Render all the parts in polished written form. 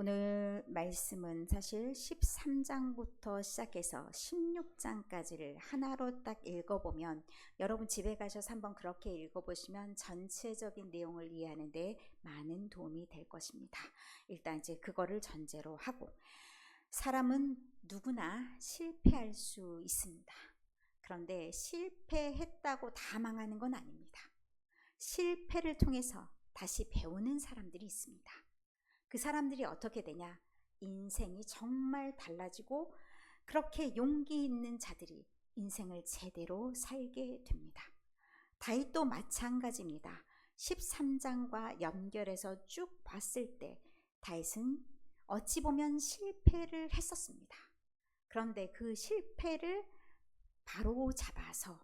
오늘 말씀은 사실 13장부터 시작해서 16장까지를 하나로 딱 읽어보면, 여러분 집에 가셔서 한번 그렇게 읽어보시면 전체적인 내용을 이해하는 데 많은 도움이 될 것입니다. 일단 이제 그거를 전제로 하고, 사람은 누구나 실패할 수 있습니다. 그런데 실패했다고 다 망하는 건 아닙니다. 실패를 통해서 다시 배우는 사람들이 있습니다. 그 사람들이 어떻게 되냐? 인생이 정말 달라지고, 그렇게 용기 있는 자들이 인생을 제대로 살게 됩니다. 다윗도 마찬가지입니다. 13장과 연결해서 쭉 봤을 때 다윗은 어찌 보면 실패를 했었습니다. 그런데 그 실패를 바로 잡아서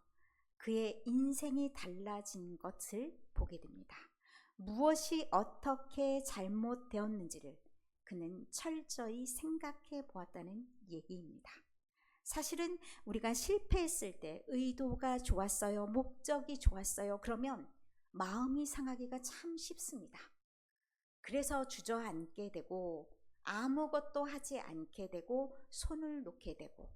그의 인생이 달라진 것을 보게 됩니다. 무엇이 어떻게 잘못되었는지를 그는 철저히 생각해 보았다는 얘기입니다. 사실은 우리가 실패했을 때 의도가 좋았어요, 목적이 좋았어요, 그러면 마음이 상하기가 참 쉽습니다. 그래서 주저앉게 되고 아무것도 하지 않게 되고 손을 놓게 되고,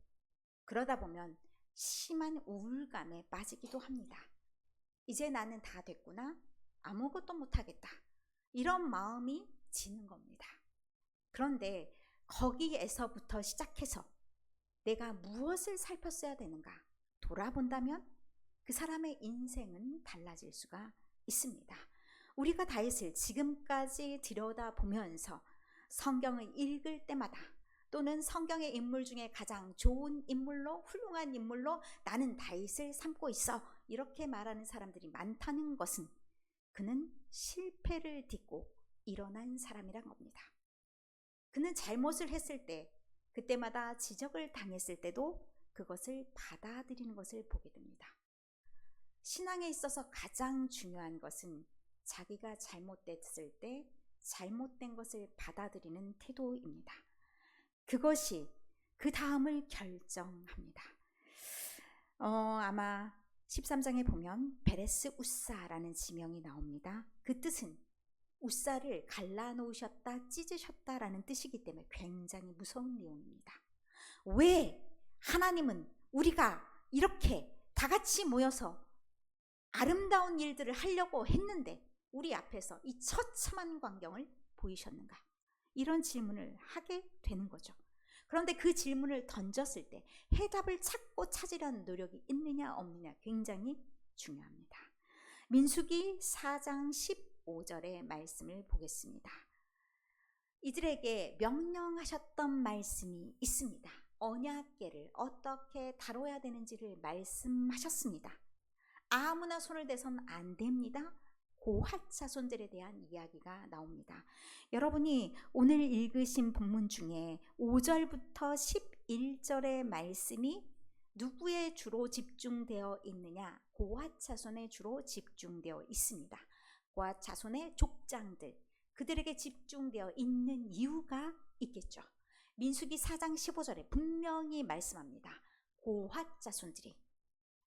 그러다 보면 심한 우울감에 빠지기도 합니다. 이제 나는 다 됐구나, 아무것도 못하겠다, 이런 마음이 지는 겁니다. 그런데 거기에서부터 시작해서 내가 무엇을 살폈어야 되는가 돌아본다면 그 사람의 인생은 달라질 수가 있습니다. 우리가 다윗을 지금까지 들여다보면서 성경을 읽을 때마다, 또는 성경의 인물 중에 가장 좋은 인물로, 훌륭한 인물로 나는 다윗을 삼고 있어, 이렇게 말하는 사람들이 많다는 것은 그는 실패를 딛고 일어난 사람이란 겁니다. 그는 잘못을 했을 때, 그때마다 지적을 당했을 때도 그것을 받아들이는 것을 보게 됩니다. 신앙에 있어서 가장 중요한 것은 자기가 잘못됐을 때 잘못된 것을 받아들이는 태도입니다. 그것이 그 다음을 결정합니다. 아마 13장에 보면 베레스 우사라는 지명이 나옵니다. 그 뜻은 우사를 갈라놓으셨다, 찢으셨다라는 뜻이기 때문에 굉장히 무서운 내용입니다. 왜 하나님은 우리가 이렇게 다 같이 모여서 아름다운 일들을 하려고 했는데 우리 앞에서 이 처참한 광경을 보이셨는가? 이런 질문을 하게 되는 거죠. 그런데 그 질문을 던졌을 때 해답을 찾으려는 노력이 있느냐 없느냐 굉장히 중요합니다. 민수기 4장 15절의 말씀을 보겠습니다. 이들에게 명령하셨던 말씀이 있습니다. 언약궤를 어떻게 다뤄야 되는지를 말씀하셨습니다. 아무나 손을 대서는 안 됩니다. 고핫 자손들에 대한 이야기가 나옵니다. 여러분이 오늘 읽으신 본문 중에 5절부터 11절의 말씀이 누구에 주로 집중되어 있느냐? 고핫 자손에 주로 집중되어 있습니다. 고핫 자손의 족장들, 그들에게 집중되어 있는 이유가 있겠죠. 민수기 4장 15절에 분명히 말씀합니다. 고핫 자손들이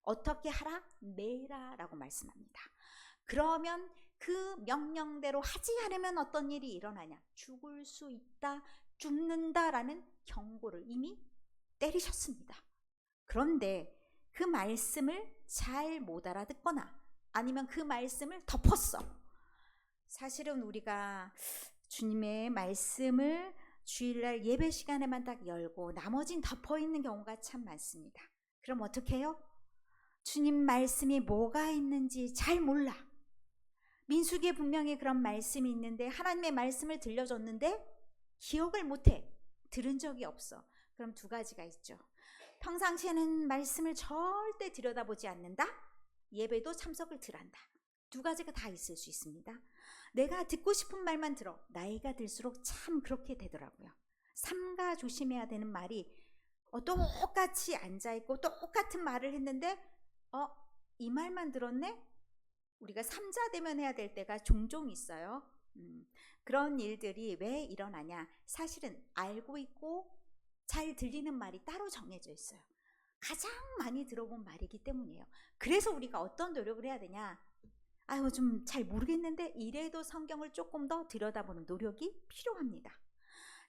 어떻게 하라? 매라라고 말씀합니다. 그러면 그 명령대로 하지 않으면 어떤 일이 일어나냐? 죽을 수 있다, 죽는다라는 경고를 이미 때리셨습니다. 그런데 그 말씀을 잘 못 알아듣거나 아니면 그 말씀을 덮었어. 사실은 우리가 주님의 말씀을 주일날 예배 시간에만 딱 열고 나머진 덮어있는 경우가 참 많습니다. 그럼 어떻게 해요? 주님 말씀이 뭐가 있는지 잘 몰라. 민수기에 분명히 그런 말씀이 있는데 하나님의 말씀을 들려줬는데 기억을 못해. 들은 적이 없어. 그럼 두 가지가 있죠. 평상시에는 말씀을 절대 들여다보지 않는다. 예배도 참석을 덜한다. 두 가지가 다 있을 수 있습니다. 내가 듣고 싶은 말만 들어. 나이가 들수록 참 그렇게 되더라고요. 삼가 조심해야 되는 말이 똑같이 앉아있고 똑같은 말을 했는데 이 말만 들었네? 우리가 삼자대면해야 될 때가 종종 있어요. 그런 일들이 왜 일어나냐? 사실은 알고 있고 잘 들리는 말이 따로 정해져 있어요. 가장 많이 들어본 말이기 때문이에요. 그래서 우리가 어떤 노력을 해야 되냐? 좀 잘 모르겠는데 이래도 성경을 조금 더 들여다보는 노력이 필요합니다.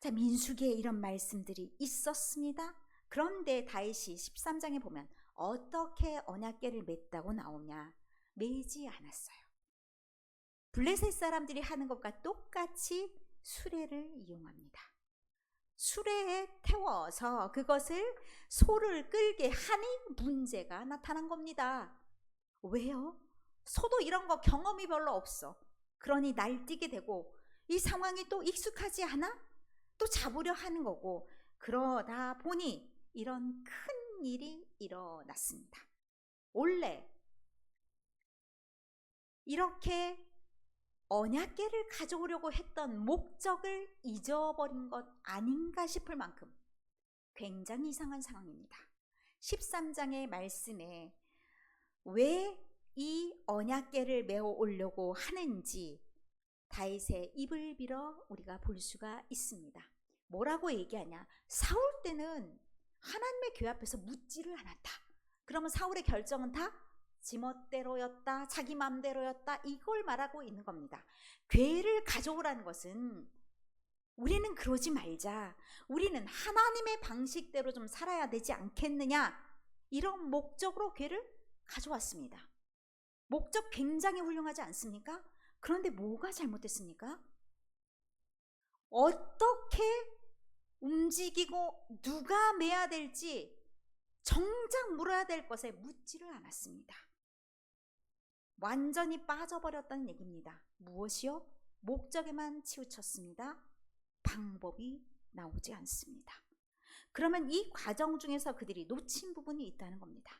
자, 민수기에 이런 말씀들이 있었습니다. 그런데 다윗이 13장에 보면 어떻게 언약궤를 맸다고 나오냐? 매지 않았어요. 블레셋 사람들이 하는 것과 똑같이 수레를 이용합니다. 수레에 태워서 그것을 소를 끌게 하니 문제가 나타난 겁니다. 왜요? 소도 이런 거 경험이 별로 없어. 그러니 날뛰게 되고 이 상황이 또 익숙하지 않아? 또 잡으려 하는 거고, 그러다 보니 이런 큰 일이 일어났습니다. 원래 이렇게 언약궤를 가져오려고 했던 목적을 잊어버린 것 아닌가 싶을 만큼 굉장히 이상한 상황입니다. 13장의 말씀에 왜 이 언약궤를 메어 오려고 하는지 다윗의 입을 빌어 우리가 볼 수가 있습니다. 뭐라고 얘기하냐? 사울 때는 하나님의 교회 앞에서 묻지를 않았다. 그러면 사울의 결정은 다 지멋대로였다, 자기 맘대로였다, 이걸 말하고 있는 겁니다. 궤를 가져오라는 것은 우리는 그러지 말자, 우리는 하나님의 방식대로 좀 살아야 되지 않겠느냐, 이런 목적으로 궤를 가져왔습니다. 목적 굉장히 훌륭하지 않습니까? 그런데 뭐가 잘못됐습니까? 어떻게 움직이고 누가 매야 될지 정작 물어야 될 것에 묻지를 않았습니다. 완전히 빠져버렸다는 얘기입니다. 무엇이요? 목적에만 치우쳤습니다. 방법이 나오지 않습니다. 그러면 이 과정 중에서 그들이 놓친 부분이 있다는 겁니다.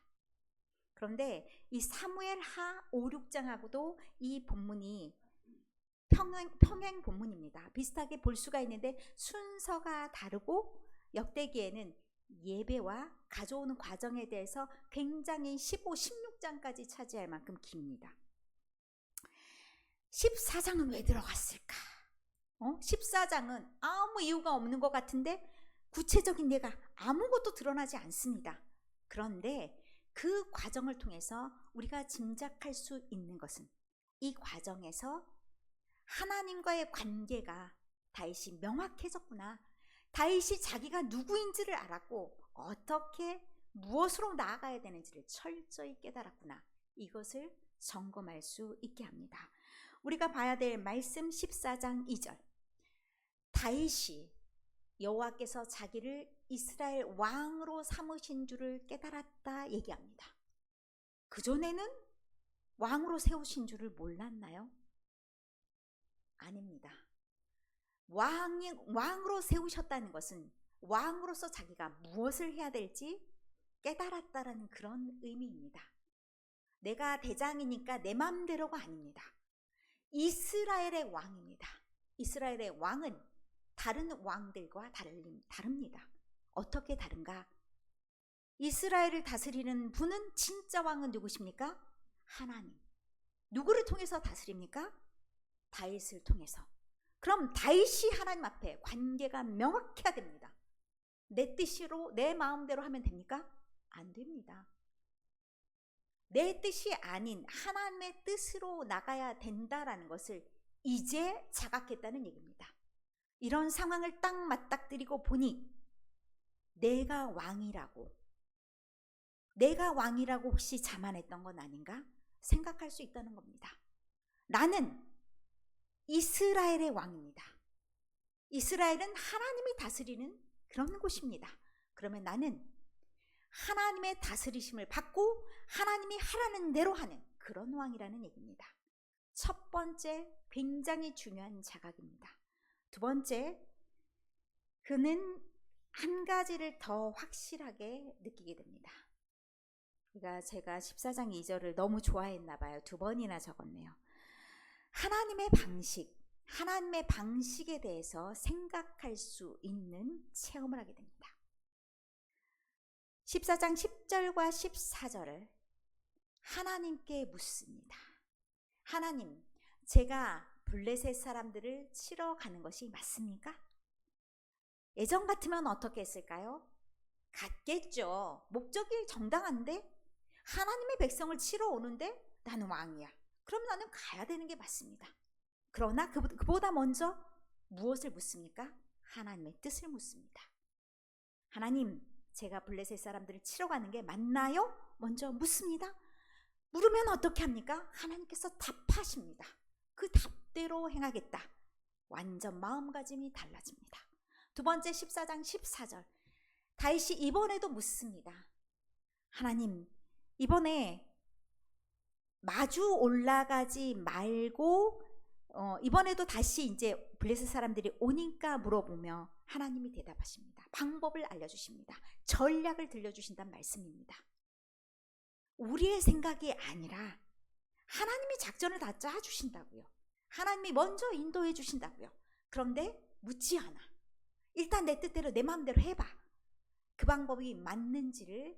그런데 이 사무엘하 5, 6장하고도 이 본문이 평행 본문입니다. 비슷하게 볼 수가 있는데 순서가 다르고 역대기에는 예배와 가져오는 과정에 대해서 굉장히 15, 16장까지 차지할 만큼 깁니다. 14장은 왜 들어갔을까? 14장은 아무 이유가 없는 것 같은데 구체적인 예가 아무것도 드러나지 않습니다. 그런데 그 과정을 통해서 우리가 짐작할 수 있는 것은 이 과정에서 하나님과의 관계가 다윗이 명확해졌구나. 다윗이 자기가 누구인지를 알았고 어떻게 무엇으로 나아가야 되는지를 철저히 깨달았구나. 이것을 점검할 수 있게 합니다. 우리가 봐야 될 말씀 14장 2절. 다윗이 여호와께서 자기를 이스라엘 왕으로 삼으신 줄을 깨달았다 얘기합니다. 그전에는 왕으로 세우신 줄을 몰랐나요? 아닙니다. 왕으로 세우셨다는 것은 왕으로서 자기가 무엇을 해야 될지 깨달았다라는 그런 의미입니다. 내가 대장이니까 내 마음대로가 아닙니다. 이스라엘의 왕입니다. 이스라엘의 왕은 다른 왕들과 다릅니다. 어떻게 다른가? 이스라엘을 다스리는 분은 진짜 왕은 누구십니까? 하나님. 누구를 통해서 다스립니까? 다윗을 통해서. 그럼 다윗이 하나님 앞에 관계가 명확해야 됩니다. 내 뜻으로 내 마음대로 하면 됩니까? 안 됩니다. 내 뜻이 아닌 하나님의 뜻으로 나가야 된다라는 것을 이제 자각했다는 얘기입니다. 이런 상황을 딱 맞닥뜨리고 보니 내가 왕이라고 혹시 자만했던 건 아닌가 생각할 수 있다는 겁니다. 나는 이스라엘의 왕입니다. 이스라엘은 하나님이 다스리는 그런 곳입니다. 그러면 나는 하나님의 다스리심을 받고 하나님이 하라는 대로 하는 그런 왕이라는 얘기입니다. 첫 번째 굉장히 중요한 자각입니다. 두 번째, 그는 한 가지를 더 확실하게 느끼게 됩니다. 제가 14장 2절을 너무 좋아했나 봐요. 2번이나 적었네요. 하나님의 방식에 대해서 생각할 수 있는 체험을 하게 됩니다. 14장 10절과 14절을 하나님께 묻습니다. 하나님, 제가 블레셋 사람들을 치러 가는 것이 맞습니까? 예전 같으면 어떻게 했을까요? 갔겠죠. 목적이 정당한데 하나님의 백성을 치러 오는데 나는 왕이야. 그럼 나는 가야 되는 게 맞습니다. 그러나 그보다 먼저 무엇을 묻습니까? 하나님의 뜻을 묻습니다. 하나님, 제가 블레셋 사람들을 치러 가는 게 맞나요? 먼저 묻습니다. 물으면 어떻게 합니까? 하나님께서 답하십니다. 그 답대로 행하겠다. 완전 마음가짐이 달라집니다. 두 번째 14장 14절. 다윗이 이번에도 묻습니다. 하나님, 이번에 마주 올라가지 말고 이번에도 다시 이제 블레셋 사람들이 오니까 물어보며 하나님이 대답하십니다. 방법을 알려주십니다. 전략을 들려주신다는 말씀입니다. 우리의 생각이 아니라 하나님이 작전을 다 짜주신다고요. 하나님이 먼저 인도해 주신다고요. 그런데 묻지 않아. 일단 내 뜻대로 내 마음대로 해봐. 그 방법이 맞는지를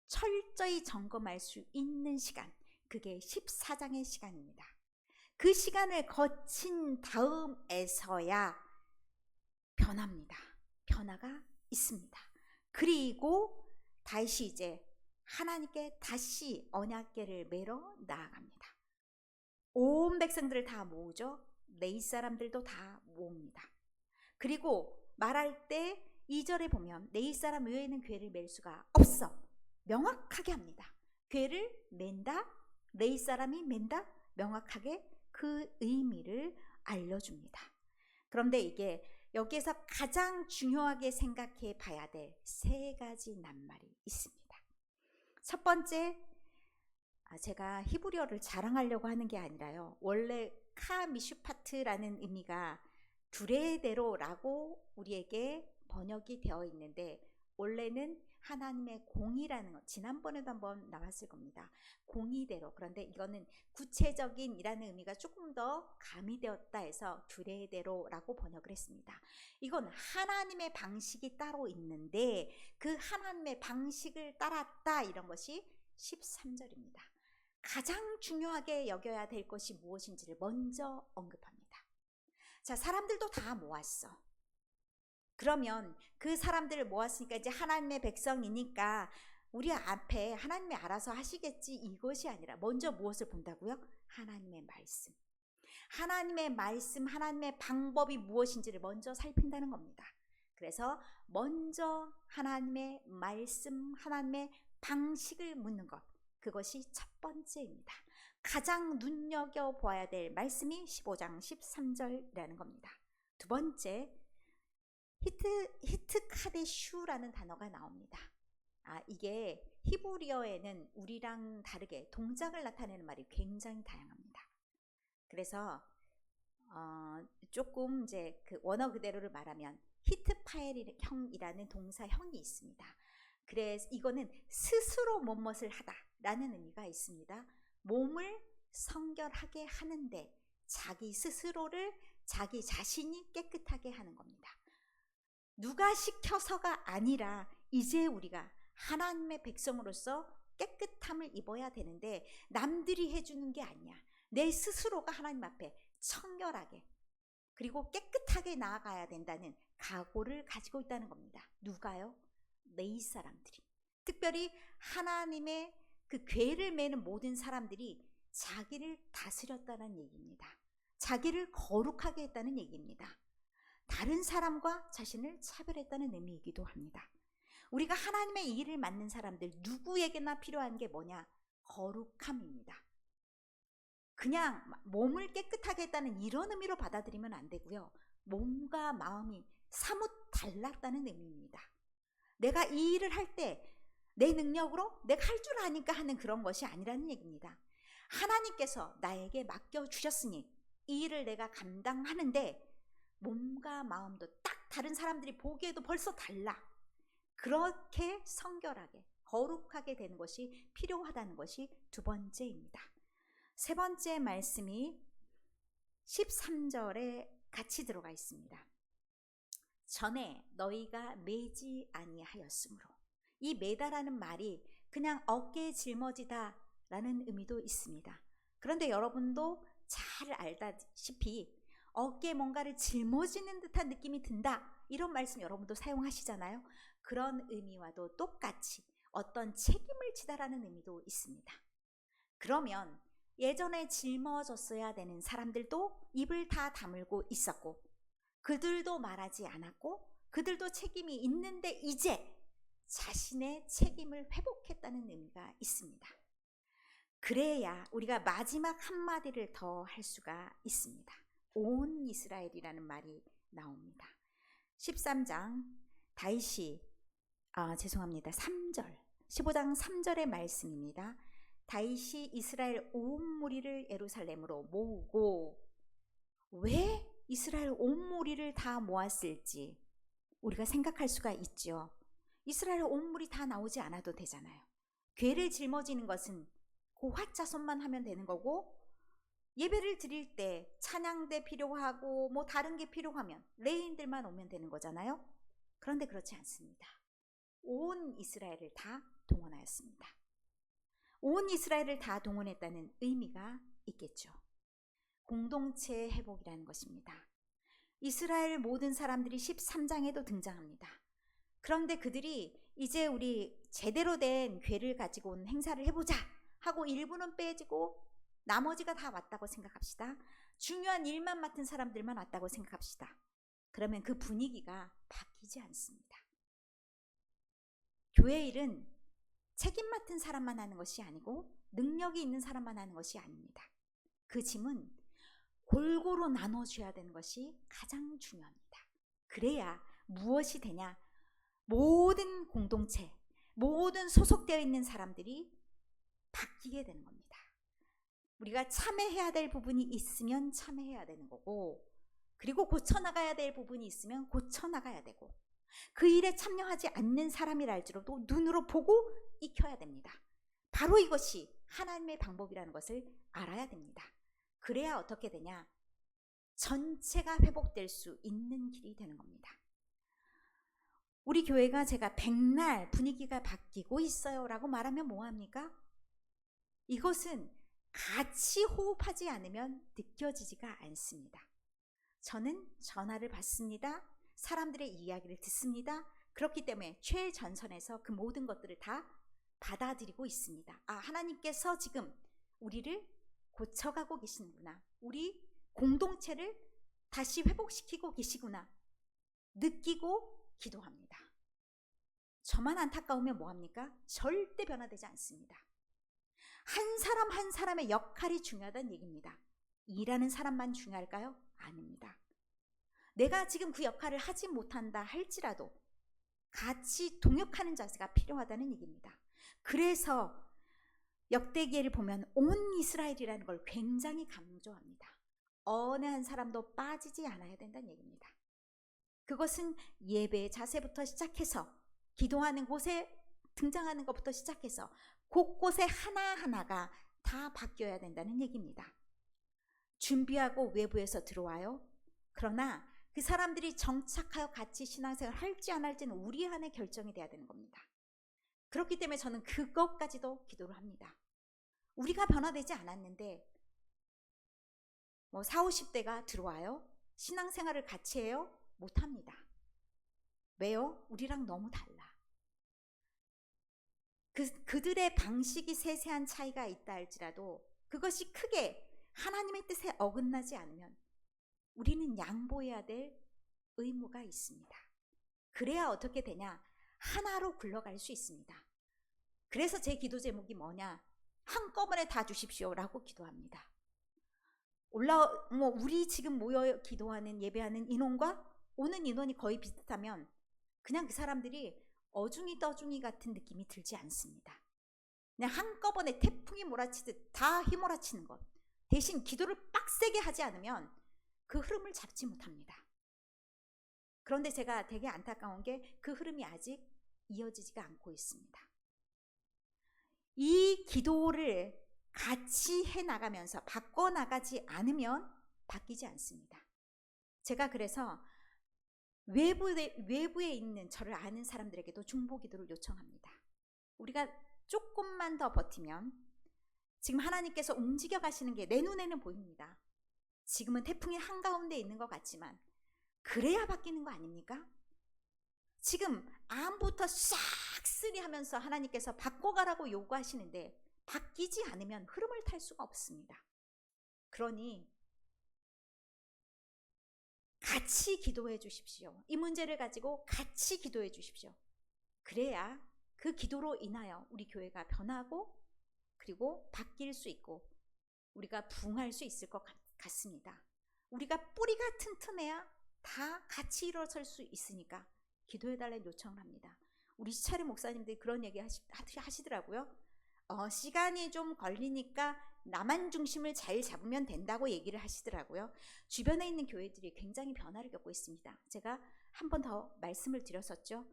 철저히 점검할 수 있는 시간, 그게 14장의 시간입니다. 그 시간을 거친 다음에서야 변합니다. 변화가 있습니다. 그리고 다시 이제 하나님께 다시 언약궤를 메러 나아갑니다. 온 백성들을 다 모으죠. 레위 사람들도 다 모읍니다. 그리고 말할 때 2절에 보면 레위 사람 외에는 궤를 맬 수가 없어. 명확하게 합니다. 궤를 맨다, 레위 사람이 맨다, 명확하게 그 의미를 알려줍니다. 그런데 이게 여기에서 가장 중요하게 생각해 봐야 될 세 가지 낱말이 있습니다. 첫 번째, 제가 히브리어를 자랑하려고 하는 게 아니라요. 원래 카미슈파트라는 의미가 두레대로라고 우리에게 번역이 되어 있는데 원래는 하나님의 공의라는 것, 지난번에도 한번 나왔을 겁니다. 공의대로. 그런데 이거는 구체적인 이라는 의미가 조금 더 가미되었다 해서 두레대로라고 번역을 했습니다. 이건 하나님의 방식이 따로 있는데 그 하나님의 방식을 따랐다, 이런 것이 13절입니다. 가장 중요하게 여겨야 될 것이 무엇인지를 먼저 언급합니다. 자, 사람들도 다 모았어. 그러면 그 사람들을 모았으니까 이제 하나님의 백성이니까 우리 앞에 하나님이 알아서 하시겠지, 이것이 아니라 먼저 무엇을 본다고요? 하나님의 말씀. 하나님의 말씀, 하나님의 방법이 무엇인지를 먼저 살핀다는 겁니다. 그래서 먼저 하나님의 말씀, 하나님의 방식을 묻는 것, 그것이 첫 번째입니다. 가장 눈여겨보아야 될 말씀이 15장 13절이라는 겁니다. 두 번째, 히트카데슈라는 단어가 나옵니다. 이게 히브리어에는 우리랑 다르게 동작을 나타내는 말이 굉장히 다양합니다. 그래서 조금 이제 그 원어 그대로를 말하면 히트파엘형이라는 동사형이 있습니다. 그래서 이거는 스스로 무엇을 하다라는 의미가 있습니다. 몸을 성결하게 하는데 자기 스스로를, 자기 자신이 깨끗하게 하는 겁니다. 누가 시켜서가 아니라 이제 우리가 하나님의 백성으로서 깨끗함을 입어야 되는데 남들이 해주는 게 아니야. 내 스스로가 하나님 앞에 청결하게 그리고 깨끗하게 나아가야 된다는 각오를 가지고 있다는 겁니다. 누가요? 레위 사람들이. 특별히 하나님의 그 궤를 매는 모든 사람들이 자기를 다스렸다는 얘기입니다. 자기를 거룩하게 했다는 얘기입니다. 다른 사람과 자신을 차별했다는 의미이기도 합니다. 우리가 하나님의 일을 맡는 사람들 누구에게나 필요한 게 뭐냐? 거룩함입니다. 그냥 몸을 깨끗하게 했다는 이런 의미로 받아들이면 안 되고요. 몸과 마음이 사뭇 달랐다는 의미입니다. 내가 이 일을 할 때 내 능력으로 내가 할 줄 아니까 하는 그런 것이 아니라는 얘기입니다. 하나님께서 나에게 맡겨주셨으니 이 일을 내가 감당하는데 몸과 마음도 딱 다른 사람들이 보기에도 벌써 달라. 그렇게 성결하게 거룩하게 되는 것이 필요하다는 것이 두 번째입니다. 세 번째 말씀이 13절에 같이 들어가 있습니다. 전에 너희가 매지 아니하였으므로. 이 매다라는 말이 그냥 어깨에 짊어지다 라는 의미도 있습니다. 그런데 여러분도 잘 알다시피 어깨에 뭔가를 짊어지는 듯한 느낌이 든다, 이런 말씀 여러분도 사용하시잖아요. 그런 의미와도 똑같이 어떤 책임을 지다라는 의미도 있습니다. 그러면 예전에 짊어졌어야 되는 사람들도 입을 다 다물고 있었고 그들도 말하지 않았고 그들도 책임이 있는데 이제 자신의 책임을 회복했다는 의미가 있습니다. 그래야 우리가 마지막 한마디를 더 할 수가 있습니다. 온 이스라엘이라는 말이 나옵니다. 13장 다윗이 3절 15장 3절의 말씀입니다. 다윗이 이스라엘 온 무리를 예루살렘으로 모으고, 왜 이스라엘 온 무리를 다 모았을지 우리가 생각할 수가 있죠. 이스라엘 온 무리 다 나오지 않아도 되잖아요. 궤를 짊어지는 것은 고핫 자손만 하면 되는 거고, 예배를 드릴 때 찬양대 필요하고 뭐 다른 게 필요하면 레위인들만 오면 되는 거잖아요. 그런데 그렇지 않습니다. 온 이스라엘을 다 동원하였습니다. 온 이스라엘을 다 동원했다는 의미가 있겠죠. 공동체 회복이라는 것입니다. 이스라엘 모든 사람들이 13장에도 등장합니다. 그런데 그들이 이제 우리 제대로 된 궤를 가지고 온 행사를 해보자 하고 일부는 빼지고 나머지가 다 왔다고 생각합시다. 중요한 일만 맡은 사람들만 왔다고 생각합시다. 그러면 그 분위기가 바뀌지 않습니다. 교회 일은 책임 맡은 사람만 하는 것이 아니고 능력이 있는 사람만 하는 것이 아닙니다. 그 짐은 골고루 나눠줘야 되는 것이 가장 중요합니다. 그래야 무엇이 되냐? 모든 공동체, 모든 소속되어 있는 사람들이 바뀌게 되는 겁니다. 우리가 참여해야 될 부분이 있으면 참여해야 되는 거고, 그리고 고쳐나가야 될 부분이 있으면 고쳐나가야 되고, 그 일에 참여하지 않는 사람이랄지라도 눈으로 보고 익혀야 됩니다. 바로 이것이 하나님의 방법이라는 것을 알아야 됩니다. 그래야 어떻게 되냐? 전체가 회복될 수 있는 길이 되는 겁니다. 우리 교회가 제가 백날 분위기가 바뀌고 있어요 라고 말하면 뭐합니까? 이것은 같이 호흡하지 않으면 느껴지지가 않습니다. 저는 전화를 받습니다. 사람들의 이야기를 듣습니다. 그렇기 때문에 최전선에서 그 모든 것들을 다 받아들이고 있습니다. 하나님께서 지금 우리를 고쳐가고 계시는구나. 우리 공동체를 다시 회복시키고 계시구나. 느끼고 기도합니다. 저만 안타까우면 뭐합니까? 절대 변화되지 않습니다. 한 사람 한 사람의 역할이 중요하다는 얘기입니다. 일하는 사람만 중요할까요? 아닙니다. 내가 지금 그 역할을 하지 못한다 할지라도 같이 동역하는 자세가 필요하다는 얘기입니다. 그래서 역대기를 보면 온 이스라엘이라는 걸 굉장히 강조합니다. 어느 한 사람도 빠지지 않아야 된다는 얘기입니다. 그것은 예배의 자세부터 시작해서 기도하는 곳에 등장하는 것부터 시작해서 곳곳에 하나하나가 다 바뀌어야 된다는 얘기입니다. 준비하고 외부에서 들어와요. 그러나 그 사람들이 정착하여 같이 신앙생활을 할지 안 할지는 우리 안에 결정이 돼야 되는 겁니다. 그렇기 때문에 저는 그것까지도 기도를 합니다. 우리가 변화되지 않았는데 40, 50대가 들어와요. 신앙생활을 같이 해요? 못합니다. 왜요? 우리랑 너무 달라. 그들의 방식이 세세한 차이가 있다 할지라도 그것이 크게 하나님의 뜻에 어긋나지 않으면 우리는 양보해야 될 의무가 있습니다. 그래야 어떻게 되냐? 하나로 굴러갈 수 있습니다. 그래서 제 기도 제목이 뭐냐? 한꺼번에 다 주십시오라고 기도합니다. 우리 지금 모여 기도하는 예배하는 인원과 오는 인원이 거의 비슷하면 그냥 그 사람들이 어중이 떠중이 같은 느낌이 들지 않습니다. 그냥 한꺼번에 태풍이 몰아치듯 다 휘몰아치는 것. 대신 기도를 빡세게 하지 않으면 그 흐름을 잡지 못합니다. 그런데 제가 되게 안타까운 게 그 흐름이 아직 이어지지가 않고 있습니다. 이 기도를 같이 해나가면서 바꿔나가지 않으면 바뀌지 않습니다. 제가 그래서 외부에 있는 저를 아는 사람들에게도 중보기도를 요청합니다. 우리가 조금만 더 버티면 지금 하나님께서 움직여 가시는 게 내 눈에는 보입니다. 지금은 태풍이 한가운데 있는 것 같지만 그래야 바뀌는 거 아닙니까? 지금 암부터 싹쓸이 하면서 하나님께서 바꿔가라고 요구하시는데 바뀌지 않으면 흐름을 탈 수가 없습니다. 그러니 같이 기도해 주십시오. 이 문제를 가지고 같이 기도해 주십시오. 그래야 그 기도로 인하여 우리 교회가 변하고 그리고 바뀔 수 있고 우리가 부흥할 수 있을 것 같습니다. 우리가 뿌리가 튼튼해야 다 같이 일어설 수 있으니까 기도해달라는 요청을 합니다. 우리 시차례 목사님들이 그런 얘기 하시더라고요. 시간이 좀 걸리니까 나만 중심을 잘 잡으면 된다고 얘기를 하시더라고요. 주변에 있는 교회들이 굉장히 변화를 겪고 있습니다. 제가 한 번 더 말씀을 드렸었죠.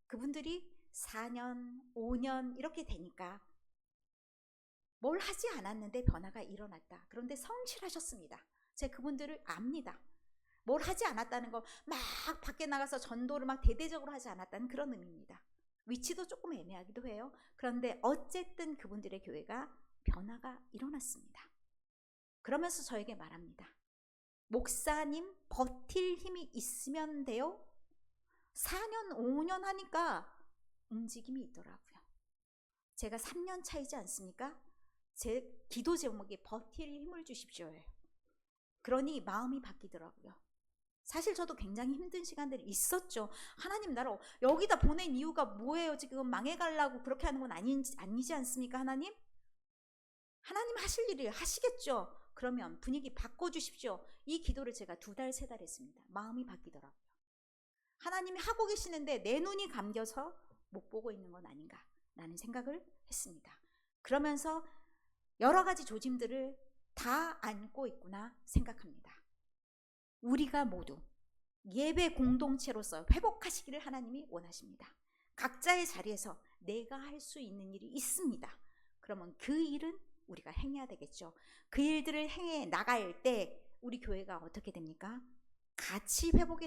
그분들이 4년, 5년 이렇게 되니까 뭘 하지 않았는데 변화가 일어났다. 그런데 성실하셨습니다. 제가 그분들을 압니다. 뭘 하지 않았다는 거 막 밖에 나가서 전도를 막 대대적으로 하지 않았다는 그런 의미입니다. 위치도 조금 애매하기도 해요. 그런데 어쨌든 그분들의 교회가 변화가 일어났습니다. 그러면서 저에게 말합니다. 목사님 버틸 힘이 있으면 돼요. 4년, 5년 하니까 움직임이 있더라고요. 제가 3년 차이지 않습니까? 제 기도 제목이 버틸 힘을 주십시오예요. 그러니 마음이 바뀌더라고요. 사실 저도 굉장히 힘든 시간들이 있었죠. 하나님 나를 여기다 보낸 이유가 뭐예요? 지금 망해가려고 그렇게 하는 건 아니지 않습니까? 하나님 하실 일을 하시겠죠. 그러면 분위기 바꿔주십시오. 이 기도를 제가 2달, 3달 했습니다. 마음이 바뀌더라고요. 하나님이 하고 계시는데 내 눈이 감겨서 못 보고 있는 건 아닌가 라는 생각을 했습니다. 그러면서 여러 가지 조짐들을 다 안고 있구나 생각합니다. 우리가 모두 예배 공동체로서 회복하시기를 하나님이 원하십니다. 각자의 자리에서 내가 할 수 있는 일이 있습니다. 그러면 그 일은 우리가 행해야 되겠죠. 그 일들을 행해 나갈 때 우리 교회가 어떻게 됩니까? 같이 회복이